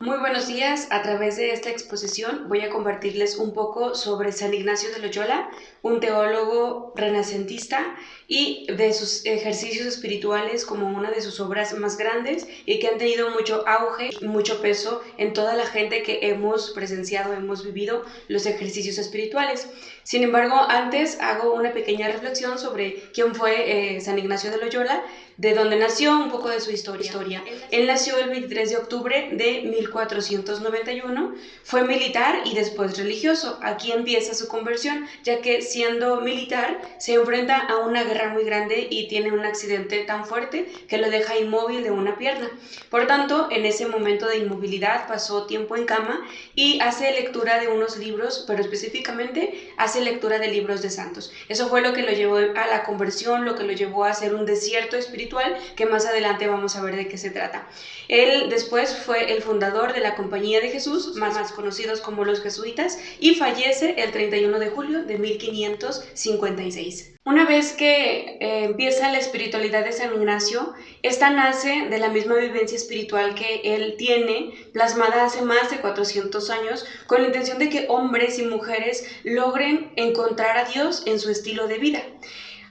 Muy buenos días. A través de esta exposición voy a compartirles un poco sobre San Ignacio de Loyola, un teólogo renacentista y de sus ejercicios espirituales como una de sus obras más grandes y que han tenido mucho auge y mucho peso en toda la gente que hemos presenciado, hemos vivido los ejercicios espirituales. Sin embargo, antes hago una pequeña reflexión sobre quién fue San Ignacio de Loyola, de dónde nació, un poco de su historia. Él nació el 23 de octubre de 1491, fue militar y después religioso. Aquí empieza su conversión, ya que siendo militar se enfrenta a una guerra muy grande y tiene un accidente tan fuerte que lo deja inmóvil de una pierna. Por tanto, en ese momento de inmovilidad pasó tiempo en cama y hace lectura de unos libros, pero específicamente hace lectura de libros de santos. Eso fue lo que lo llevó a la conversión, lo que lo llevó a hacer un desierto espiritual, que más adelante vamos a ver de qué se trata. Él después fue el fundador de la Compañía de Jesús, más conocidos como los jesuitas, y fallece el 31 de julio de 1556. Una vez que empieza la espiritualidad de San Ignacio, esta nace de la misma vivencia espiritual que él tiene, plasmada hace más de 400 años, con la intención de que hombres y mujeres logren encontrar a Dios en su estilo de vida.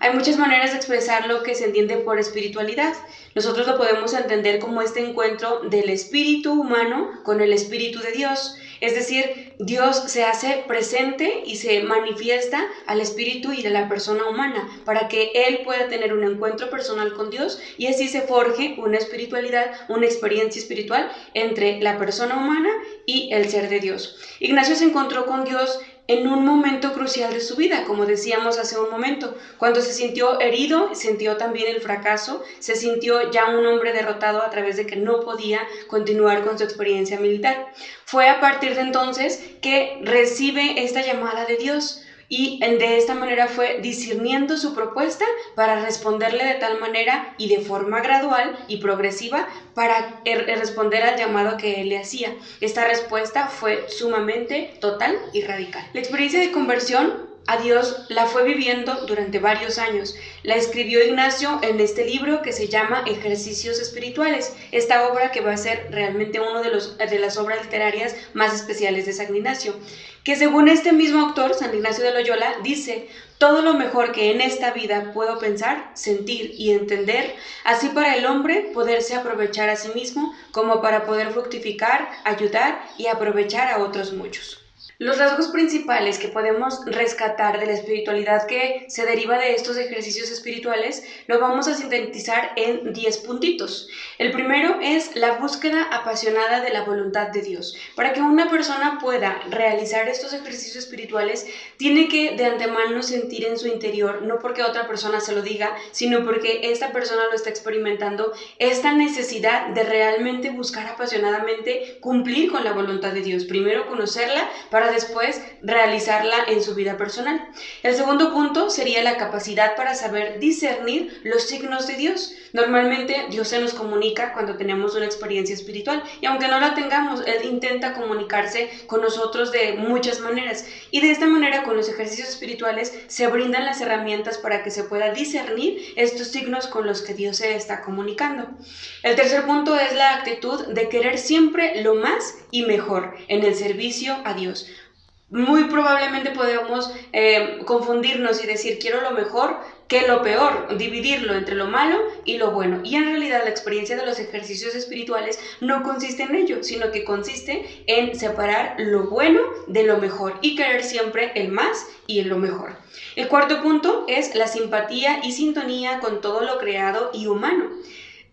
Hay muchas maneras de expresar lo que se entiende por espiritualidad. Nosotros lo podemos entender como este encuentro del espíritu humano con el espíritu de Dios. Es decir, Dios se hace presente y se manifiesta al espíritu y de la persona humana para que él pueda tener un encuentro personal con Dios y así se forje una espiritualidad, una experiencia espiritual entre la persona humana y el ser de Dios. Ignacio se encontró con Dios en un momento crucial de su vida, como decíamos hace un momento, cuando se sintió herido, sintió también el fracaso, se sintió ya un hombre derrotado a través de que no podía continuar con su experiencia militar. Fue a partir de entonces que recibe esta llamada de Dios y de esta manera fue discerniendo su propuesta para responderle de tal manera y de forma gradual y progresiva para responder al llamado que él le hacía. Esta respuesta fue sumamente total y radical. La experiencia de conversión a Dios la fue viviendo durante varios años. La escribió Ignacio en este libro que se llama Ejercicios Espirituales, esta obra que va a ser realmente una de las obras literarias más especiales de San Ignacio, que según este mismo autor, San Ignacio de Loyola, dice: todo lo mejor que en esta vida puedo pensar, sentir y entender, así para el hombre poderse aprovechar a sí mismo como para poder fructificar, ayudar y aprovechar a otros muchos. Los rasgos principales que podemos rescatar de la espiritualidad que se deriva de estos ejercicios espirituales lo vamos a sintetizar en 10 puntitos. El primero es la búsqueda apasionada de la voluntad de Dios. Para que una persona pueda realizar estos ejercicios espirituales, tiene que de antemano sentir en su interior, no porque otra persona se lo diga, sino porque esta persona lo está experimentando, esta necesidad de realmente buscar apasionadamente cumplir con la voluntad de Dios. Primero conocerla para después realizarla en su vida personal. El segundo punto sería la capacidad para saber discernir los signos de Dios. Normalmente Dios se nos comunica cuando tenemos una experiencia espiritual y aunque no la tengamos, Él intenta comunicarse con nosotros de muchas maneras y de esta manera con los ejercicios espirituales se brindan las herramientas para que se pueda discernir estos signos con los que Dios se está comunicando. El tercer punto es la actitud de querer siempre lo más y mejor en el servicio a Dios. Muy probablemente podemos confundirnos y decir quiero lo mejor que lo peor, dividirlo entre lo malo y lo bueno. Y en realidad la experiencia de los ejercicios espirituales no consiste en ello, sino que consiste en separar lo bueno de lo mejor y querer siempre el más y lo mejor. El cuarto punto es la simpatía y sintonía con todo lo creado y humano.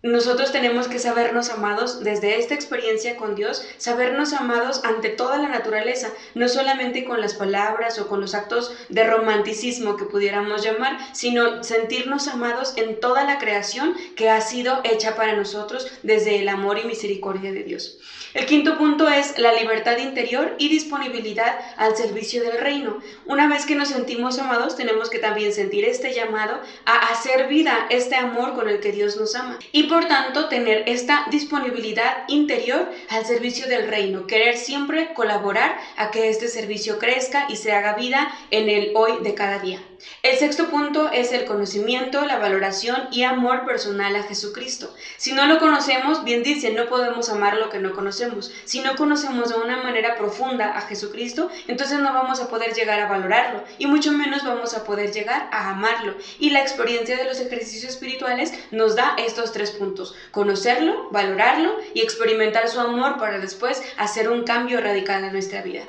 Nosotros tenemos que sabernos amados desde esta experiencia con Dios, sabernos amados ante toda la naturaleza, no solamente con las palabras o con los actos de romanticismo que pudiéramos llamar, sino sentirnos amados en toda la creación que ha sido hecha para nosotros desde el amor y misericordia de Dios. El quinto punto es la libertad interior y disponibilidad al servicio del reino. Una vez que nos sentimos amados, tenemos que también sentir este llamado a hacer vida este amor con el que Dios nos ama. Y por tanto, tener esta disponibilidad interior al servicio del reino, querer siempre colaborar a que este servicio crezca y se haga vida en el hoy de cada día. El sexto punto es el conocimiento, la valoración y amor personal a Jesucristo. Si no lo conocemos, bien dice, no podemos amar lo que no conocemos. Si no conocemos de una manera profunda a Jesucristo, entonces no vamos a poder llegar a valorarlo y mucho menos vamos a poder llegar a amarlo. Y la experiencia de los ejercicios espirituales nos da estos tres puntos: conocerlo, valorarlo y experimentar su amor para después hacer un cambio radical en nuestra vida.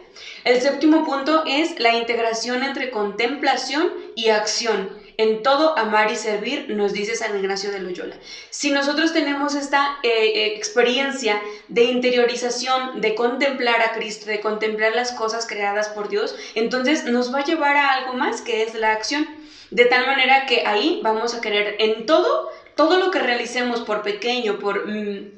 El séptimo punto es la integración entre contemplación y acción. En todo amar y servir, nos dice San Ignacio de Loyola. Si nosotros tenemos esta experiencia de interiorización, de contemplar a Cristo, de contemplar las cosas creadas por Dios, entonces nos va a llevar a algo más, que es la acción. De tal manera que ahí vamos a querer en todo lo que realicemos, por pequeño, por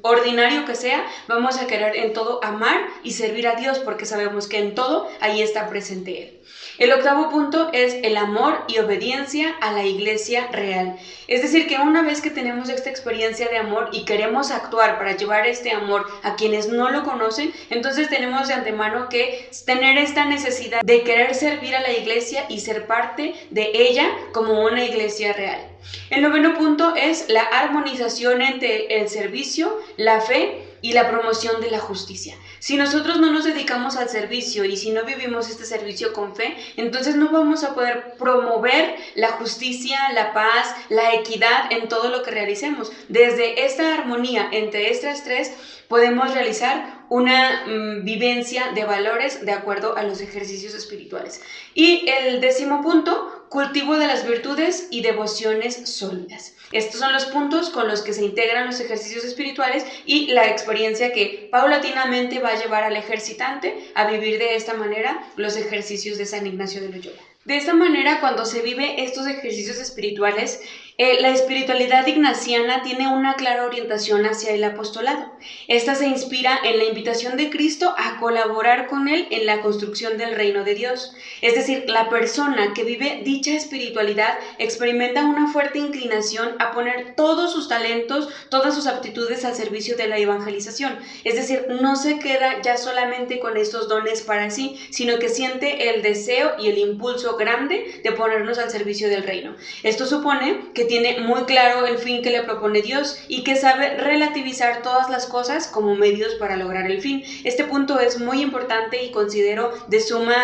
ordinario que sea, vamos a querer en todo amar y servir a Dios, porque sabemos que en todo ahí está presente Él. El octavo punto es el amor y obediencia a la Iglesia real. Es decir, que una vez que tenemos esta experiencia de amor y queremos actuar para llevar este amor a quienes no lo conocen, entonces tenemos de antemano que tener esta necesidad de querer servir a la Iglesia y ser parte de ella como una Iglesia real. El noveno punto es la armonización entre el servicio, la fe y la promoción de la justicia. Si nosotros no nos dedicamos al servicio y si no vivimos este servicio con fe, entonces no vamos a poder promover la justicia, la paz, la equidad en todo lo que realicemos. Desde esta armonía entre estas tres podemos realizar una vivencia de valores de acuerdo a los ejercicios espirituales. Y el décimo punto, cultivo de las virtudes y devociones sólidas. Estos son los puntos con los que se integran los ejercicios espirituales y la experiencia que paulatinamente va a llevar al ejercitante a vivir de esta manera los ejercicios de San Ignacio de Loyola. De esta manera, cuando se vive estos ejercicios espirituales, la espiritualidad ignaciana tiene una clara orientación hacia el apostolado. Esta se inspira en la invitación de Cristo a colaborar con Él en la construcción del reino de Dios. Es decir, la persona que vive dicha espiritualidad experimenta una fuerte inclinación a poner todos sus talentos, todas sus aptitudes al servicio de la evangelización. Es decir, no se queda ya solamente con estos dones para sí, sino que siente el deseo y el impulso grande de ponernos al servicio del reino. Esto supone que tiene muy claro el fin que le propone Dios y que sabe relativizar todas las cosas como medios para lograr el fin. Este punto es muy importante y considero de suma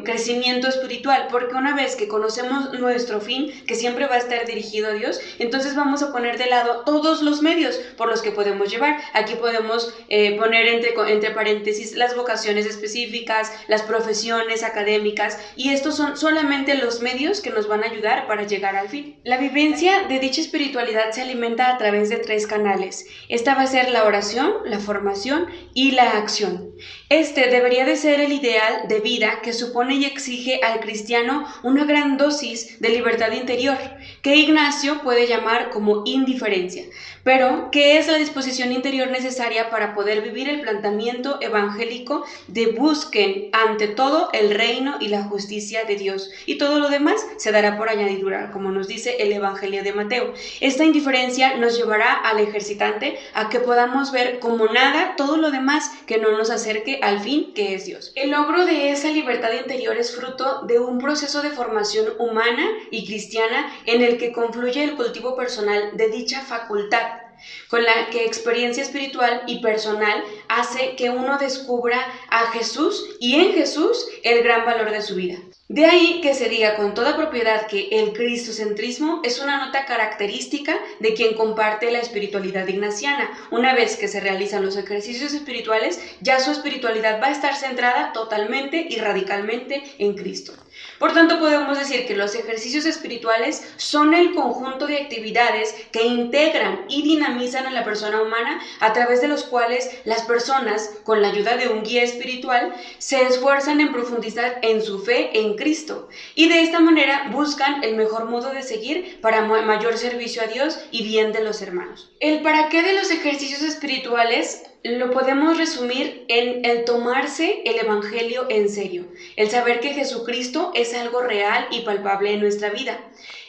crecimiento espiritual, porque una vez que conocemos nuestro fin, que siempre va a estar dirigido a Dios, entonces vamos a poner de lado todos los medios por los que podemos llevar. Aquí podemos poner entre paréntesis las vocaciones específicas, las profesiones académicas, y estos son solamente los medios que nos van a ayudar para llegar al fin. La vivencia de dicha espiritualidad se alimenta a través de tres canales. Esta va a ser la oración, la formación y la acción. Este debería de ser el ideal de vida que supone y exige al cristiano una gran dosis de libertad interior, que Ignacio puede llamar como indiferencia, pero que es la disposición interior necesaria para poder vivir el planteamiento evangélico de busquen ante todo el reino y la justicia de Dios, y todo lo demás se dará por añadidura, como nos dice el Evangelio de Mateo. Esta indiferencia nos llevará al ejercitante a que podamos ver como nada todo lo demás que no nos acerque al fin, que es Dios. El logro de esa libertad interior es fruto de un proceso de formación humana y cristiana en el que confluye el cultivo personal de dicha facultad, con la que experiencia espiritual y personal hace que uno descubra a Jesús y en Jesús el gran valor de su vida. De ahí que se diga con toda propiedad que el cristocentrismo es una nota característica de quien comparte la espiritualidad ignaciana. Una vez que se realizan los ejercicios espirituales, ya su espiritualidad va a estar centrada totalmente y radicalmente en Cristo. Por tanto, podemos decir que los ejercicios espirituales son el conjunto de actividades que integran y dinamizan a la persona humana, a través de los cuales las personas, con la ayuda de un guía espiritual, se esfuerzan en profundizar en su fe en Cristo, y de esta manera buscan el mejor modo de seguir para mayor servicio a Dios y bien de los hermanos. El para qué de los ejercicios espirituales lo podemos resumir en el tomarse el Evangelio en serio, el saber que Jesucristo es algo real y palpable en nuestra vida.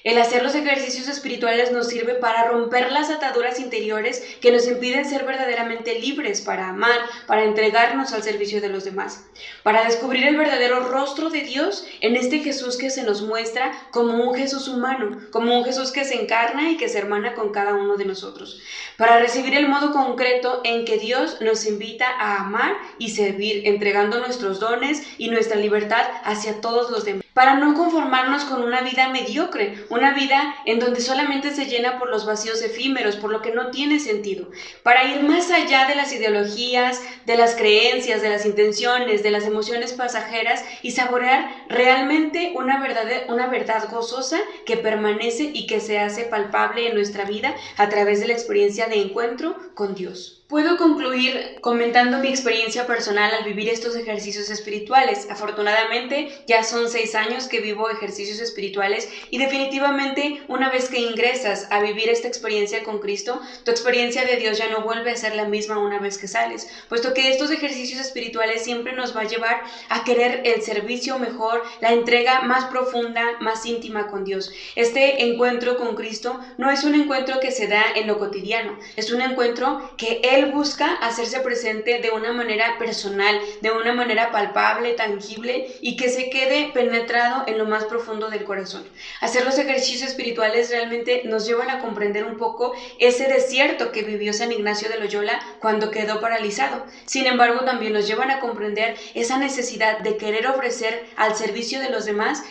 El hacer los ejercicios espirituales nos sirve para romper las ataduras interiores que nos impiden ser verdaderamente libres para amar, para entregarnos al servicio de los demás, para descubrir el verdadero rostro de Dios en este Jesús que se nos muestra como un Jesús humano, como un Jesús que se encarna y que se hermana con cada uno de nosotros, para recibir el modo concreto en que Dios nos invita a amar y servir, entregando nuestros dones y nuestra libertad hacia todos los demás, para no conformarnos con una vida mediocre, una vida en donde solamente se llena por los vacíos efímeros, por lo que no tiene sentido, para ir más allá de las ideologías, de las creencias, de las intenciones, de las emociones pasajeras y saborear realmente una verdad gozosa que permanece y que se hace palpable en nuestra vida a través de la experiencia de encuentro con Dios. Puedo concluir comentando mi experiencia personal al vivir estos ejercicios espirituales. Afortunadamente, ya son 6 años que vivo ejercicios espirituales y definitivamente una vez que ingresas a vivir esta experiencia con Cristo, tu experiencia de Dios ya no vuelve a ser la misma una vez que sales, puesto que estos ejercicios espirituales siempre nos va a llevar a querer el servicio mejor, la entrega más profunda, más íntima con Dios. Este encuentro con Cristo no es un encuentro que se da en lo cotidiano, es un encuentro que Él busca hacerse presente de una manera personal, de una manera palpable, tangible y que se quede penetrado en lo más profundo del corazón. Hacer los ejercicios espirituales realmente nos llevan a comprender un poco ese desierto que vivió San Ignacio de Loyola cuando quedó paralizado. Sin embargo, también nos llevan a comprender esa necesidad de querer ofrecer al servicio de los demás,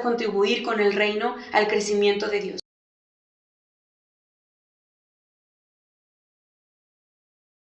contribuir con el reino al crecimiento de Dios.